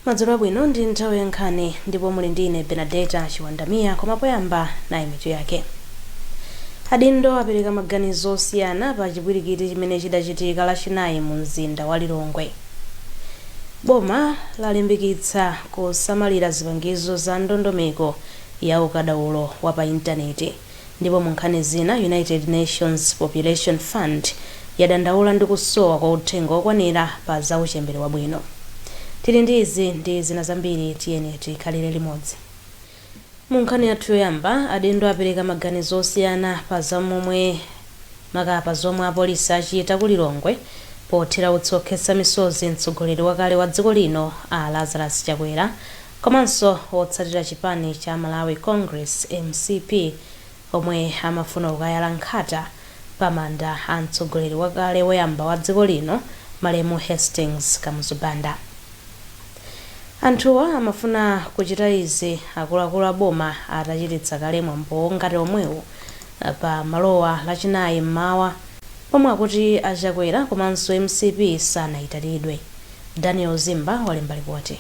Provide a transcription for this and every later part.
Madzulo abwino ndi nthawi ya nkhani ndipo muli ndine Benedetta Chiwandamia koma poyamba nayi mitu yake. Adindo apereka maganizo osiyana pa chipwirikiti chimene chidachitika lachinayi mu mzinda wa Lilongwe. Boma lalimbikitsa kusamalira zipangizo za ndondomeko ya ukadaulo wa pa intaneti ndipo mu nkhani zina United Nations Population Fund yadandaula ndi kusowa kwa uthenga okwanira pa za uchembere wabwino. Tili ndi izi ndi zina zambiri tiyeni tikhalire limodzi. Mu nkhani yathu yoyamba adindo apereka maganizo osiyana pa zomwe makapa zomwe apolisi achita ku Lilongwe pothira utsokhetsa misozi mtsogoleri wakale wa dziko lino a Lazarus Chakwera komanso otsatira chipani cha Malawi Congress MCP omwe amafuna kukayala nkhata pamanda a mtsogoleri wakale woyamba wa dziko lino Malemu Hastings Kamuzubanda. Anthuwa amafuna kuchita izi akuluakulu a boma atachititsa kale mwambo ngati omwewu pa malowa lachinayi mmawa pomwe akuti Achakwera komanso MCP sanayitanidwe. Daniel Zimba walemba ripoti.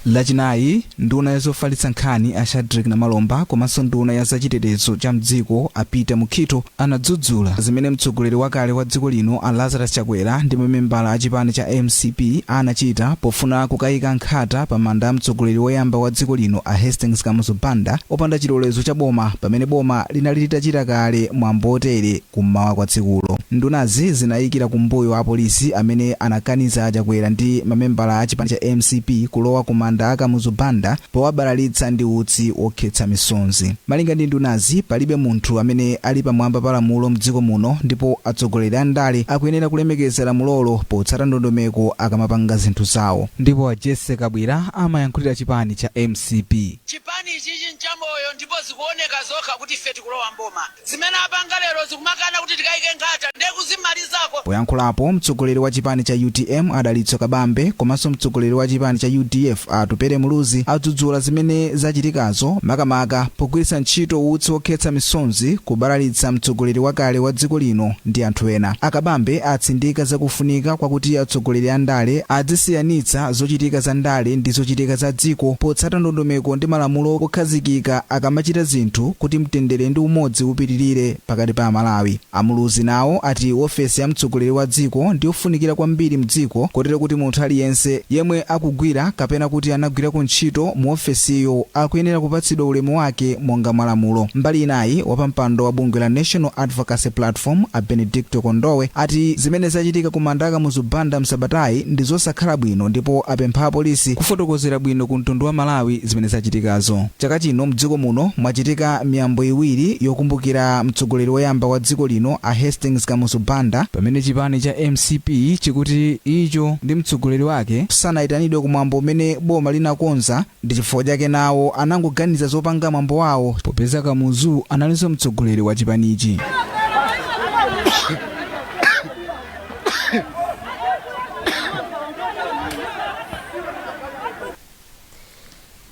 Lachinayi nduna yazofalitsa nkhani a Shadrack Namalomba komanso nduna ya zachitetezo cha mdziko a Peter Mukhito anadzudzula zimene mtsogoleri wakale wa dziko lino a Lazarus Chakwera ndi mamembala a chipani cha MCP anachita pofuna kukayika nkhata pamanda a mtsogoleri woyamba wa dziko lino a Hastings Kamuzubanda opanda chilolezo cha boma pamene boma linali litachita kale mwambo otere kummawa kwa dzikulo. Ndunazi zinayikira kumbuyo a polisi amene anakaniza Chakwera ndi mamembala a chipani cha MCP kulowa kumanda a Kamuzubanda powabalalitsa ndi utsi okhetsa misonzi. Malinga ndi ndunazi palibe munthu amene ali pamwamba pa lamulo mdziko muno ndipo atsogoleri a ndale akuyenera kulemekeza lamulolo potsata ndondomeko akamapanga zinthu zawo. Ndipo a Jesse Kabwera amayankhulira chipani cha MCP. Chipani chichi nchamoyo ndipo zikuoneka zokha kuti ife tikulowa mboma. Zimene apanga lero zikumakana kuti tikayike nkhata ndekuzimalizako. Poyankhulapo mtsogoleri wa chipani cha UTM Adalitso Kabambe komanso mtsogoleri wa chipani cha UDF Tupere Muluzi adzudzula zimene zachitikazo makamaka pogwiritsa ntchito utsi okhetsa misonzi kubalalitsa mtsogoleri wakale wa dziko lino ndi anthu ena. Akabambe atsindika zakufunika kwakuti atsogoleri a ndale adzisiyanitsa zochitika za ndale ndi zochitika za dziko potsata ndondomeko ndi malamulo okhazikika akamachita zinthu kuti mtendere ndi umodzi upitirire pakati pa Malawi. Amuluzi nawo ati ofesi ya mtsogoleri wa dziko ndi yofunikira kwambiri mdziko kotero kuti munthu aliyense yemwe akugwira kapena kuti anagwira ku ntchito mu ofesiyo akuyenera kupatsidwa ulemu wake monga malamulo. Mbali inayi wapampando wa bungwe la National Advocacy Platform a Benedicto Kondowe ati zimene zachitika kumanda a Kamuzubanda msabatayi ndi zosakhala bwino ndipo apempha polisi kufotokozera bwino ku mtundu wa Malawi zimene zachitikazo. Chaka chino mdziko muno mwachitika miyambo iwiri yokumbukira mtsogoleri woyamba wa dziko lino a Hastings Kamuzubanda pamene chipani cha MCP chikuti icho ndi mtsogoleri wake sanayitanidwe kumwambo umene boma linakonza ndi chifukwa chake nawo anangoganiza zopanga mwambo wawo popeza Kamuzu analinso mtsogoleri wa chipanichi.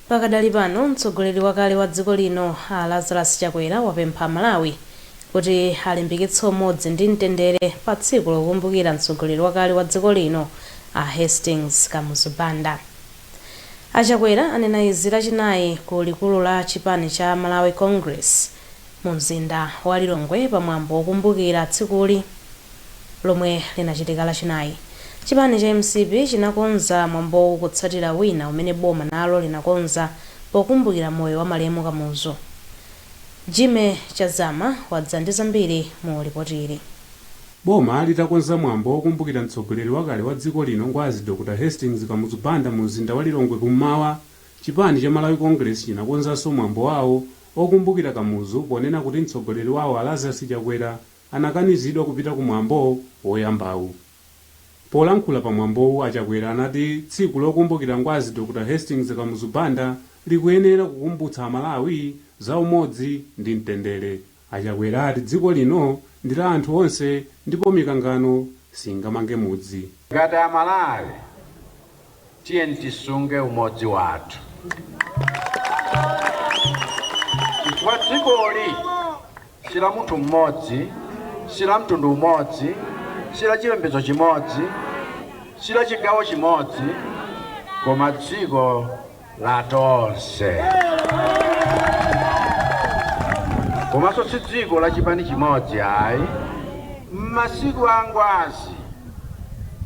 Pakadali pano mtsogoleri wakale wa dziko lino a Lazarus Chakwera wapempha Malawi kuti alimbikitse umodzi ndi mtendere pa tsiku lokumbukira mtsogoleri wakale wa dziko lino a Hastings Kamuzubanda. Achakwera anena izi lachinayi ku likulu la chipani cha Malawi Congress mu mzinda wa Lilongwe pamwambo wokumbukira tsikuli lomwe linachitika lachinayi. Chipani cha MCP chinakonza mwambo kutsatira wina umene boma nalo linakonza pokumbukira moyo wa Malemu Kamuzu. Jime Chazama wadza ndi zambiri mu ripoti ili. Boma litakonza mwambo wokumbukira mtsogoleri wakale wa dziko lino ngwazi Dr. Hastings Kamuzubanda mu mzinda wa Lilongwe kummawa, chipani cha Malawi Congress chinakonzanso mwambo wawo wokumbukira Kamuzu ponena kuti mtsogoleri wawo a Lazarus Chakwera anakanizidwa kupita ku mwambo woyambawu. Polankhula pa mwambowu Achakwera anati tsiku lokumbukira ngwazi Dr. Hastings Kamuzubanda likuyenera kukumbutsa Malawi za umodzi ndi mtendere. Achakwera ati dziko lino ndi la anthu onse ndipo mikangano singamange mudzi. Ngati a Malawi tiyeni tisunge umodzi wathu. Chifukwa dzikoli sila munthu mmodzi, sila mtundu umodzi, sila chipembedzo chimodzi, sila chigawo chimodzi, koma dziko la tonse. Komanso si dziko la chipani chimodzi ayi. M'masiku angwazi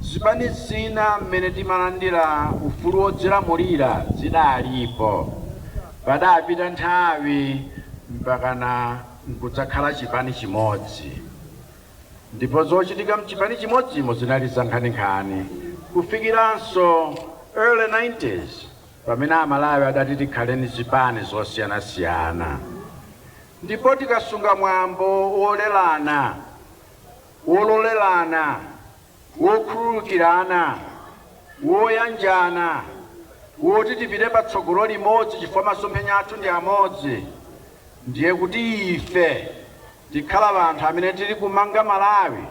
zipani zina mmene timalandira ufulu wodzilamulira zidalipo. Padapita nthawi mpakana nkudzakhala chipani chimodzi. Ndipo zochitika mchipani chimodzimo zinali zankhaninkhani kufikiranso early 90s pamene amalawi adati tikhaleni zipani zosiyanasiyana. Ndipo tikasunga mwambo wolelana, wololelana, wokhululukirana, woyanjana, woti tipite patsogolo limodzi chifukwa masomphenya athu ndi amodzi, ndiye kuti ife tikhala anthu amene tili kumanga Malawi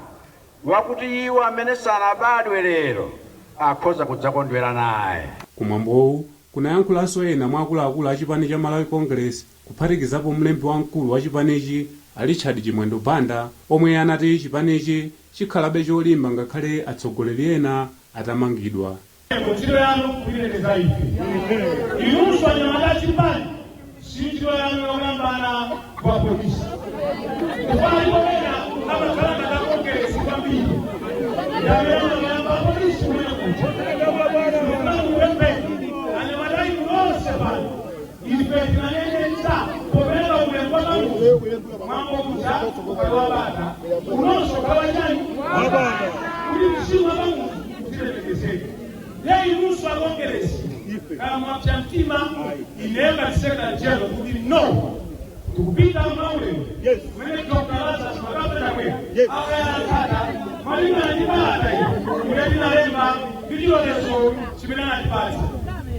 wakuti iwo amene sanabadwe lero akhoza kudzakondwera naye. Kumwambowu kunayankhulanso ena mwa akuluakulu a chipani cha Malawi Congress kuphatikizapo mlembi wamkulu wa chipanichi Richard Chimwendo Banda, omwe anati chipanichi chikhalabe cholimba ngakhale atsogoleri ena atamangidwa. Ntchito yanu kuyerekeza ife inunso anyamata chipani si ntchito yanu yokambana kwa polisi kufaalikomena amakhala katakongeresi kwambiri yameamayamba polisi kumene kuti ukamuwepeni anyamata inu onse pano ife tinanenetsa popeza ulembo mamuzi mwambo kuza ukawabata unonso kawachani kuti msimu apamuzi utilemekezeke yeye nusu akongeresi kama mtima ineka tiseka jelo kuti no tukupita maule mwenye kokalaza smakabe na mwe aya kata malima anibata mwenye nalemba video leso chimena anibata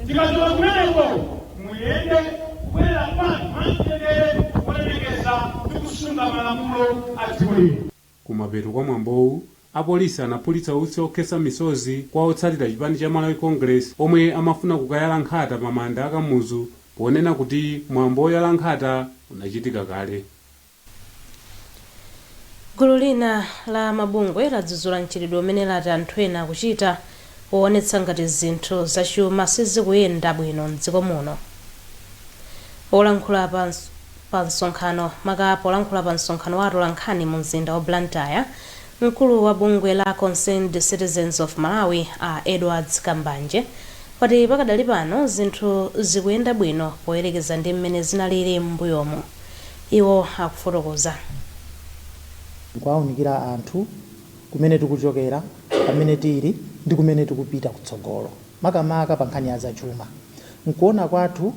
tikatoka kumene muyende kwela pani mantende wanenekeza tukusunga malamulo atiwele. Kumapeto kwa mwambowu apolisi anaphulitsa utsi okhetsa misozi kwa otsatira chipani cha Malawi Congress omwe amafuna kukayala nkhata pa manda akamuzu ponena kuti mwambo woyala nkhata unachitika kale. Gulu lina la mabungwe ladzudzula mchitidwe umene lati anthu ena akuchita woonetsa ngati zinthu zachuma sizikuyenda bwino m'dziko muno. Olankhula pa msonkhano makapo olankhula pa msonkhano wa atolankhani mu mzinda wa Blantyre, mkulu wa bungwe la Concerned Citizens of Malawi Edwards Kambanje wati pakadali pano zinthu zikuyenda bwino poyerekeza ndi mmene zinalili m'mbuyomu. Iwo akufotokoza kwaunikira anthu kumene tikuchokera, pamene tili ndi kumene tikupita kutsogolo makamaka pa nkhani ya zachuma. Nkuona kwathu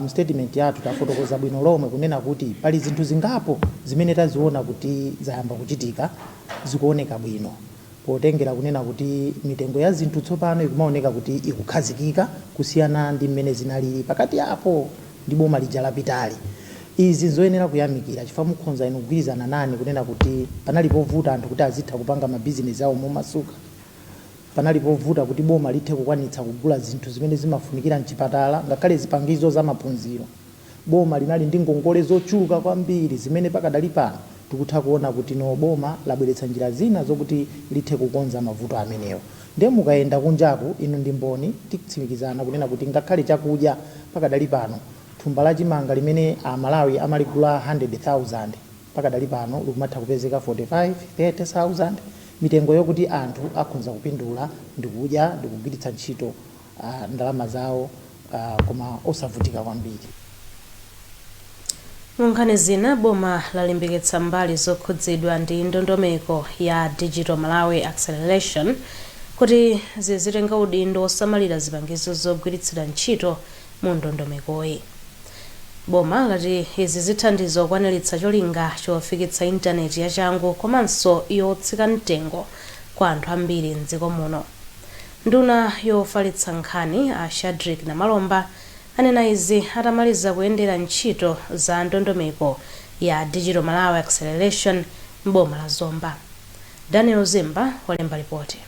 mu statement yathu tafotokoza bwino lomwe kunena kuti pali zinthu zingapo zimene taziona kuti zayamba kuchitika zikuoneka bwino, potengera kunena kuti mitengo ya zinthu tsopano ikumaoneka kuti ikukhazikika kusiyana ndi mmene zinalili pakati apo ndi boma lija lapitali. Izi zoyenera kuyamikira chifukwa mukhonza inu kugwirizana nani kunena kuti panali povuta anthu kuti azitha kupanga mabizinesi awo momasuka, panali povuta kuti boma lithe kukwanitsa kugula zinthu zimene zimafunikira mchipatala ngakhale zipangizo za maphunziro. Boma linali ndi ngongole zochuluka kwambiri zimene pakadali pano tikutha kuona kuti no boma labweretsa njira zina zokuti lithe kukonza mavuto amenewo. Ndiye mukayenda kunjaku inu ndi mboni tikutsimikizana kunena kuti ngakhale chakudya pakadali pano thumba la chimanga limene Malawi amaligula 100,000 pakadali pano likumatha kupezeka 45-30,000. Mitengo yokuti anthu akhonza kupindula ndikudya ndikugwiritsa ntchito ndalama zawo koma osavutika kwambiri. Munkhani zina boma lalimbikitsa mbali zokhudzidwa ndi ndondomeko ya Digital Malawi Acceleration kuti zizitenga udindo osamalira zipangizo zogwiritsira ntchito mu ndondomekoyi. Boma lati izi zithandiza kukwaniritsa cholinga chofikitsa intaneti yachangu komanso yotsika mtengo kwa anthu ambiri m'dziko muno. Nduna yofalitsa nkhani Shadrack Namalomba anena izi atamaliza kuyendera ntchito za ndondomeko ya Digital Malawi Acceleration m'boma la Zomba. Daniel Zimba walemba ripoti.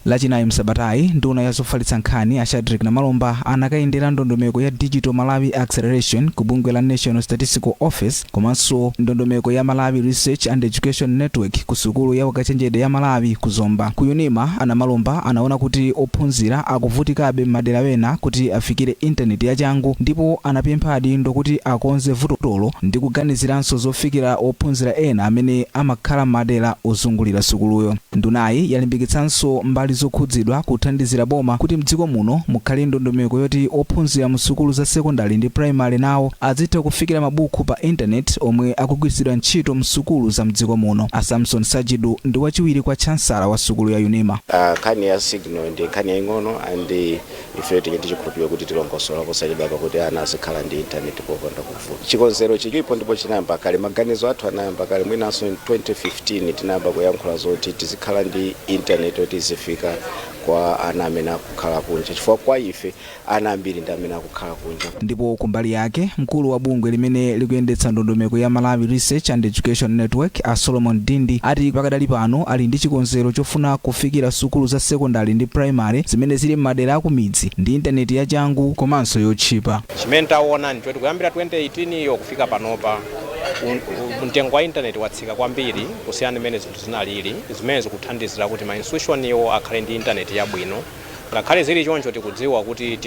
lachinayi msabatayi nduna ya zofalitsa nkhani Shadrack Namalomba anakayendera ndondomeko ya Digital Malawi Acceleration ku bungwe la National Statistical Office komanso ndondomeko ya Malawi Research and Education Network ku sukulu ya ukachenjede ya Malawi ku Zomba. Ku Unima Namalomba anaona kuti ophunzira akuvutikabe madera wena kuti afikire intaneti yachangu, ndipo anapempha adindo kuti akonze vutolo ndi kuganiziranso zofikira ophunzira ena amene amakhala madera ozungulira sukuluyo. Ndunayi yalimbikitsanso mbali zokhudzidwa kuthandizira boma kuti mdziko muno mukhale ndondomeko yoti ophunzira mu sukulu za sekondari ndi primary nawo azitha kufikira mabuku pa internet omwe akugwiritsidwa ntchito msukulu za mdziko muno. Samson Sajidu ndi wachiwiri kwa chancellor wa sukulu ya Unima. Kani ya signal ndi kani ya ing'ono and ife tichikhulupirira kuti tilongosola kusachedwa kuti ana azikhala ndi internet popanda kuvuta. Chikonzero chilipo ndipo chinayamba kale, maganizo athu anayamba kale mwinanso 2015 tinayamba kuyankhula zoti tizikhala ndi internet yoti izifika kwa ana amene akukhala kunja, chifukwa kwa ife ana ambiri ndi amene akukhala kunja. Ndipo kumbali yake mkulu wa bungwe limene likuyendetsa ndondomeko ya Malawi Research and Education Network Solomon Dindi ati pakadali pano ali ndi chikonzero chofuna kufikira sukulu za sekondari ndi primary zimene zili m'madera akumidzi ndi intaneti yachangu komanso yotchipa. Chimene taona ndi kuti kuyambira 2018 iyo kufika panopa mtengo wa internet watsika kwambiri kusiyana mmene zinthu zinalili, zimene zikuthandizira kuti ma institution iwo akhale ndi internet yabwino. Ngakhale zili choncho tikudziwa kuti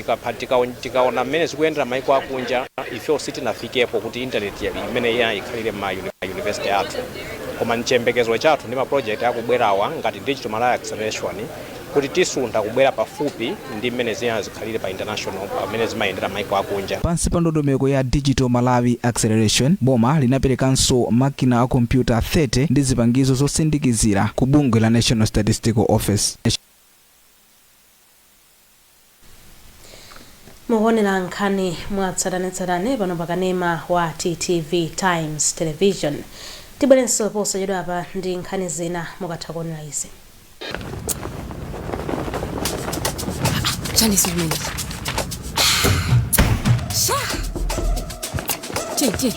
tikaona mmene zikuyendera maiko akunja ifewo sitinafikepo kuti internet imene ikhalire ma university athu, koma mchembekezo chathu ndi ma project akubwerawa ngati Digital Malawi Acceleration kuti tisunda kubwera pafupi ndi mmene zikhalire pa international mmene zimayendera maiko akunja. Pansi pa ndondomeko ya Digital Malawi Acceleration, boma linaperekanso makina a kompyuta 30 ndi zipangizo zosindikizira ku bungwe la National Statistical Office. mukuonera nkhani mwatsatanetsatane pano pakanema wa TTV Times Television. Tibwerenso posachedwa apa ndi nkhani zina mukatha kuonera izi. Chani sumini. Sha. Che.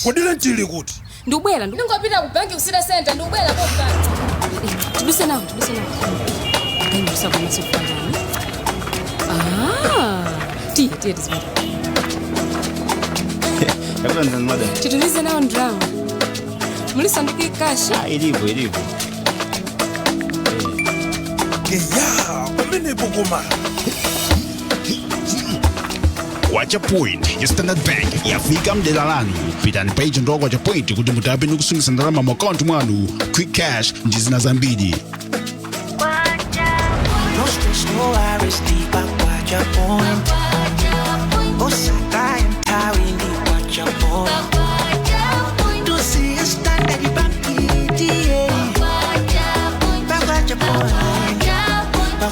Kodela ntili kuti. Ndubwela ndingopita ku bank usira center ndubwela ko bank. Tibise nawo. Ndingisa kwa masifanya. Tiye tizima. Kabla nzani madam. Titumize nawo ndrangu. Mulisanduki kashi. Ilipo. Ya, umene bukuma. Wacha point ya Standard Bank yafika mdela lanu. Pitani page ndo Wacha Point kuti mutabe nukusungisa ndalama mu account mwanu. Quick cash ndi zina zambiri. No stress, no worries, deep Wacha Point. Osaka and Tawi ni Wacha Point. To see a Standard Bank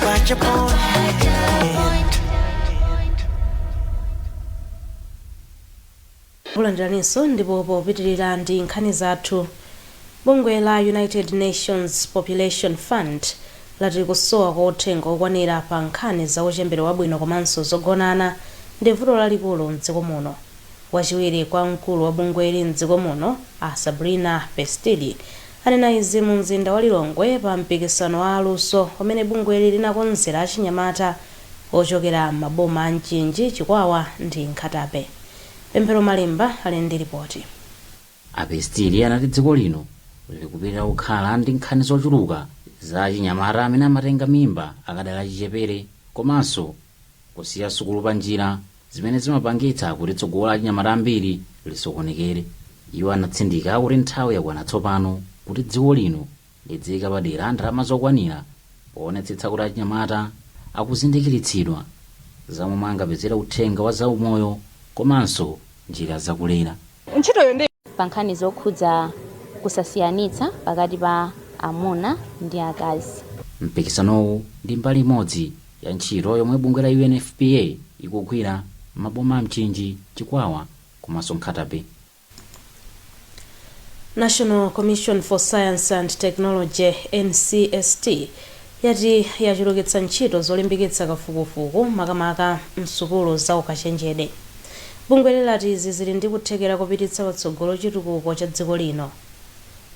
Wacha Point. Bulanjaniso ndipo popitirira ndi nkhani zathu. Bungwe la United Nations Population Fund lati kusowa kwa uthenga okwanira pa nkhani za uchembere wabwino komanso zogonana ndi vuto lalikulu mdziko muno. Wachiwiri kwa mkulu wa bungweli mdziko muno Sabrina Pestili anena izi mu mzinda wa Lilongwe pa mpikisano wa aluso umene bungweli linakonzera achinyamata ochokera maboma a Mchinji, Chikwawa ndi Nkhatabe. Pemphero Malimba ali ndi ripoti. Pestili anati dziko lino likupitira kukhala ndi nkhani zochuluka za achinyamata amene amatenga mimba akadali achichepere komanso kusiya sukulu pa njira zimene zimapangitsa kuti tsogolo la achinyamata ambiri lisokonekere. Iwo anatsindika kuti nthawi yakwana tsopano kuti dziko lino lidziyika padera ndalama zokwanira poonetsetsa kuti achinyamata akuzindikiritsidwa zamomwe angapezera uthenga wa zaumoyo komanso njira zakulera. Ntchitoyo ndi pa nkhani zokhudza kusasiyanitsa pakati pa amuna ndi akazi. Mpikisanowu ndi mbali imodzi ya ntchito yomwe bungwe la UNFPA ikugwira maboma a Mchinji, Chikwawa komanso Nkhatabe. National Commission for Science and Technology NCST yati yachulukitsa ntchito zolimbikitsa kafukufuku makamaka msukulu za ukachenjede. Bungwe lati izi zili ndi kuthekera kupititsa patsogolo chitukuko cha dziko lino.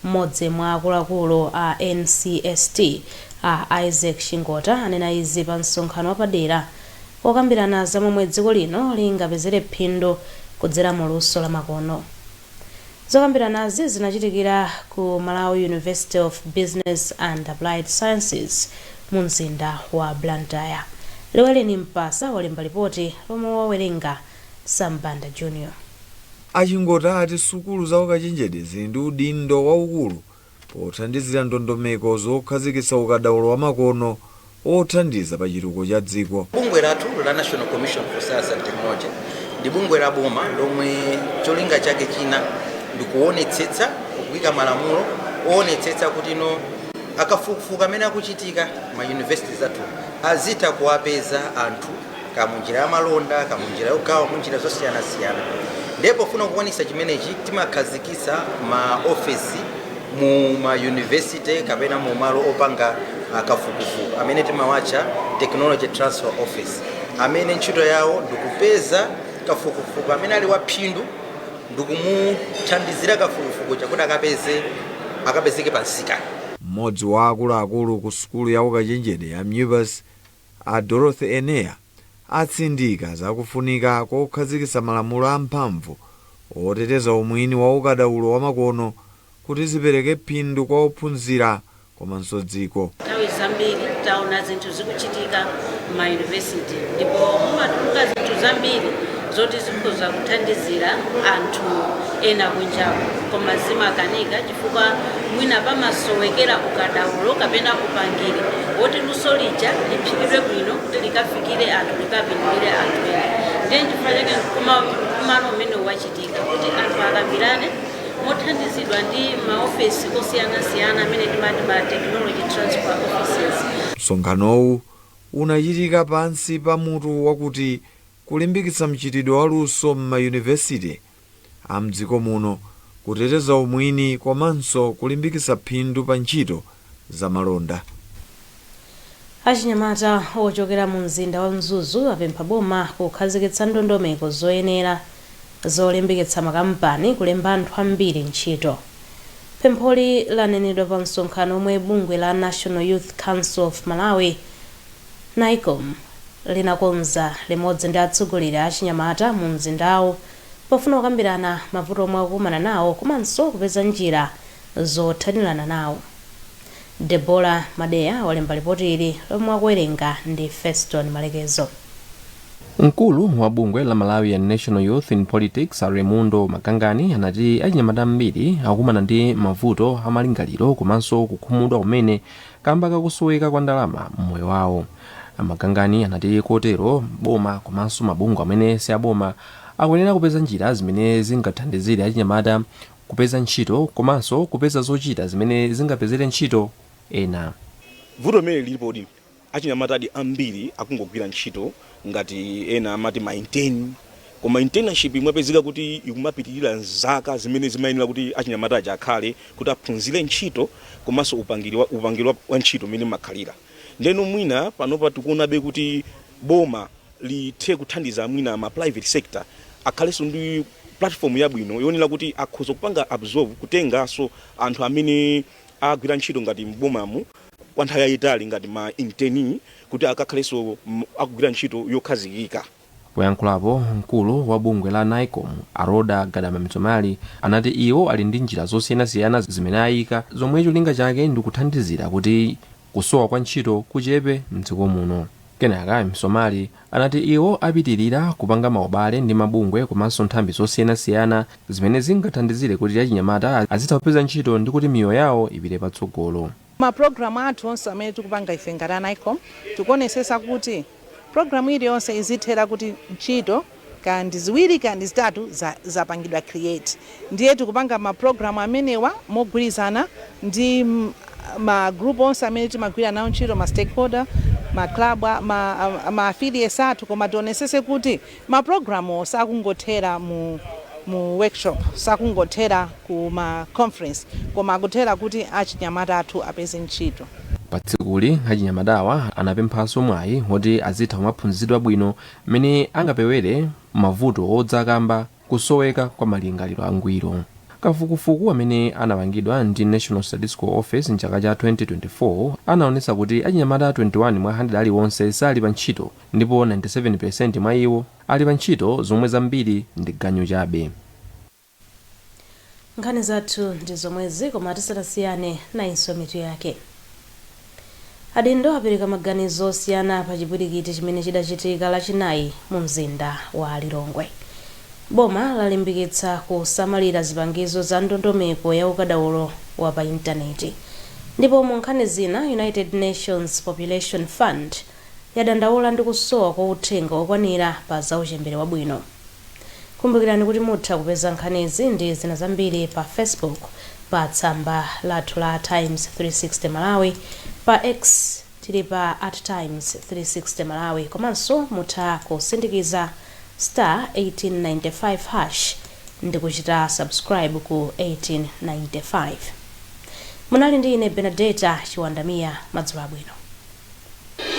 mmodzi mwa akuluakulu a NCST a Isaac Shingota anena izi pa msonkhano wapadera okambirana za momwe dziko lino lingapezere phindu kudzera mu luso la makono. Zokambiranazi zinachitikira ku Malawi University of Business and Applied Sciences mu mzinda wa Blantyre. Leweleni Mpasa walemba ripoti lomwe wawerenga Sambanda Junior. Ashingota ati sukulu za ukachenjede zili ndi udindo waukulu pothandizira ndondomeko zokhazikitsa ukadaulo wa makono othandiza pa chitukuko cha dziko. Bungwe lathu la National Commission for Science and Technology ndi bungwe la boma lomwe cholinga chake china ndikuonetsetsa kuika malamulo oonetsetsa kuti no akafukufuku amene akuchitika ma universities athu azita kuwapeza anthu kamunjira ya malonda kamunjira yogawa munjira zosiyana-siyana. Ndipo funa kuonesa chimenechi timakhazikitsa ma office mu ma university kapena mu malo opanga kafukufuku amene timawatcha Technology Transfer Office, amene ntchito yawo ndikupeza kafukufuku amene ali waphindu ndikumuthandizira kafukufuku chakuti akapezeke pansika. Mmodzi wa akuluakulu ku sukulu ya ukachenjede ya MUBAS a Dorothy Enea atsindika zakufunika kokhazikitsa malamulo amphamvu oteteza umwini wa ukadaulo wa makono kuti zipereke phindu kwa ophunzira komanso dziko. Nthawi zambiri taona zinthu zikuchitika ma university ndipo mumatuluka zinthu zambiri zoti zikhoza kuthandizira anthu ena kunjaku koma zimakanika chifukwa mwina pamasowekera ukadaulo kapena upangiri woti luso lija liphikidwe bwino kuti likafikire anthu likapindulire anthu ena. Ndiye chifukwa chake kumalo umene wachitika kuti anthu akambirane mothandizidwa ndi maofesi osiyana-siyana amene timati ma Technology Transfer Offices. Msonkhanowu unachitika pansi pa mutu wakuti kulimbikitsa mchitidwe wa luso m'mayunivesiti a mdziko muno, kuteteza umwini komanso kulimbikitsa phindu pa ntchito za malonda. Achinyamata ochokera mu mzinda wa Mzuzu apempha boma kukhazikitsa ndondomeko zoyenera zolimbikitsa makampani kulemba anthu ambiri ntchito. Pempholi lanenedwa pa msonkhano omwe bungwe la National Youth Council of Malawi NICOM linakonza limodzi ndi atsogoleri a achinyamata mu mzindawo pofuna kukambirana mavuto omwe akukumana nawo komanso kupeza njira zothanirana nawo. Debora Madeya walemba ripoti ili lomwe akuwerenga ndi Feston Malekezo. Mkulu wa bungwe la Malawian National Youth in Politics Raimundo Makangani anati achinyamata ambiri akukumana ndi mavuto amalingaliro komanso kukhumudwa kumene kamba kakusoweka kwa ndalama mmoyo wawo. Makangani anati kotero boma komanso mabungwe amene si aboma akuyenera kupeza njira zimene zingathandizire achinyamata kupeza ntchito komanso kupeza zochita zimene zingapezere ntchito ena. Vuto mele lilipo ndi achinyamata ambiri akungogwira ntchito ngati ena amati maintain koma internship imapezeka kuti ikumapitirira zaka zimene zimayenera kuti achinyamata aja akhale kuti aphunzire ntchito komanso upangirwa wa ntchito imene makhalira. Ndeno mwina panopa tikuonabe kuti boma lithe kuthandiza mwina ma private sector akhalenso ndi platform yabwino yonera kuti akhoza kupanga absorb kutengaso anthu amene agwira ntchito ngati mbomamu kwa nthawi yayitali ngati ma internee kuti akakhalenso akugwira ntchito yokhazikika. Poyankhulapo mkulu wa bungwe la NICOM Aroda Gadama Mitsomali anati iwo ali ndi njira zosiyanasiyana zimene ayika zomwe cholinga chake ndi kuthandizira kuti kusowa kwa ntchito kuchepe mdziko muno. Kenaka Msomali anati iwo apitirira kupanga maubale ndi mabungwe komanso nthambi zosiyanasiyana zimene zingathandizire kuti achinyamata azitha kupeza ntchito ndi kuti miyoyo yawo ipite patsogolo. Maprogramu athu onse amene tikupanga ife ngati NICOM tikuonesesa kuti programu iliyonse izithera kuti ntchito kandi ziwiri kandi zitatu zapangidwa create. Ndiye tikupanga maprogramu amenewa mogwirizana ndi ma group onse amene timagwira nawo ntchito, ma stakeholder, ma club, ma affiliates athu, koma tionesese kuti maprogramu sakungothera mu workshop, sakungothera ku ma conference, koma akuthera kuti achinyamata athu apeze ntchito. Patsikuli achinyamatawa anapemphanso mwayi woti azitha kumaphunzitsidwa bwino mmene angapewere mavuto odzakamba kusoweka kwa malingaliro angwiro. kafukufuku amene anapangidwa ndi National Statistical Office mchaka cha 2024 anaonetsa kuti achinyamata 21 mwa 100 aliwonse sali pa ntchito, ndipo 97% mwa iwo ali pa ntchito zomwe zambiri ndi ganyu chabe. Nkhani zathu ndi zomwezi, koma tisanasiyane nayinso mitu yake. Adindo apereka maganizo osiyana pa chipwirikiti chimene chidachitika lachinayi mu mzinda wa Lilongwe. Boma lalimbikitsa kusamalira zipangizo za ndondomeko ya ukadaulo wa pa intaneti. Ndipo mu nkhani zina, United Nations Population Fund yadandaula ndi kusowa kwa uthenga okwanira pa zauchembere wabwino. Kumbukirani kuti mutha kupeza nkhanizi ndi zina zambiri pa Facebook, pa tsamba lathu la Times 360 Malawi, pa X tili pa @Times360 Malawi, komanso mutha kusindikiza *1895# ndi kuchita subscribe ku 1895. Munali ndi ine Benedetta Chiwandamia, madzulo abwino.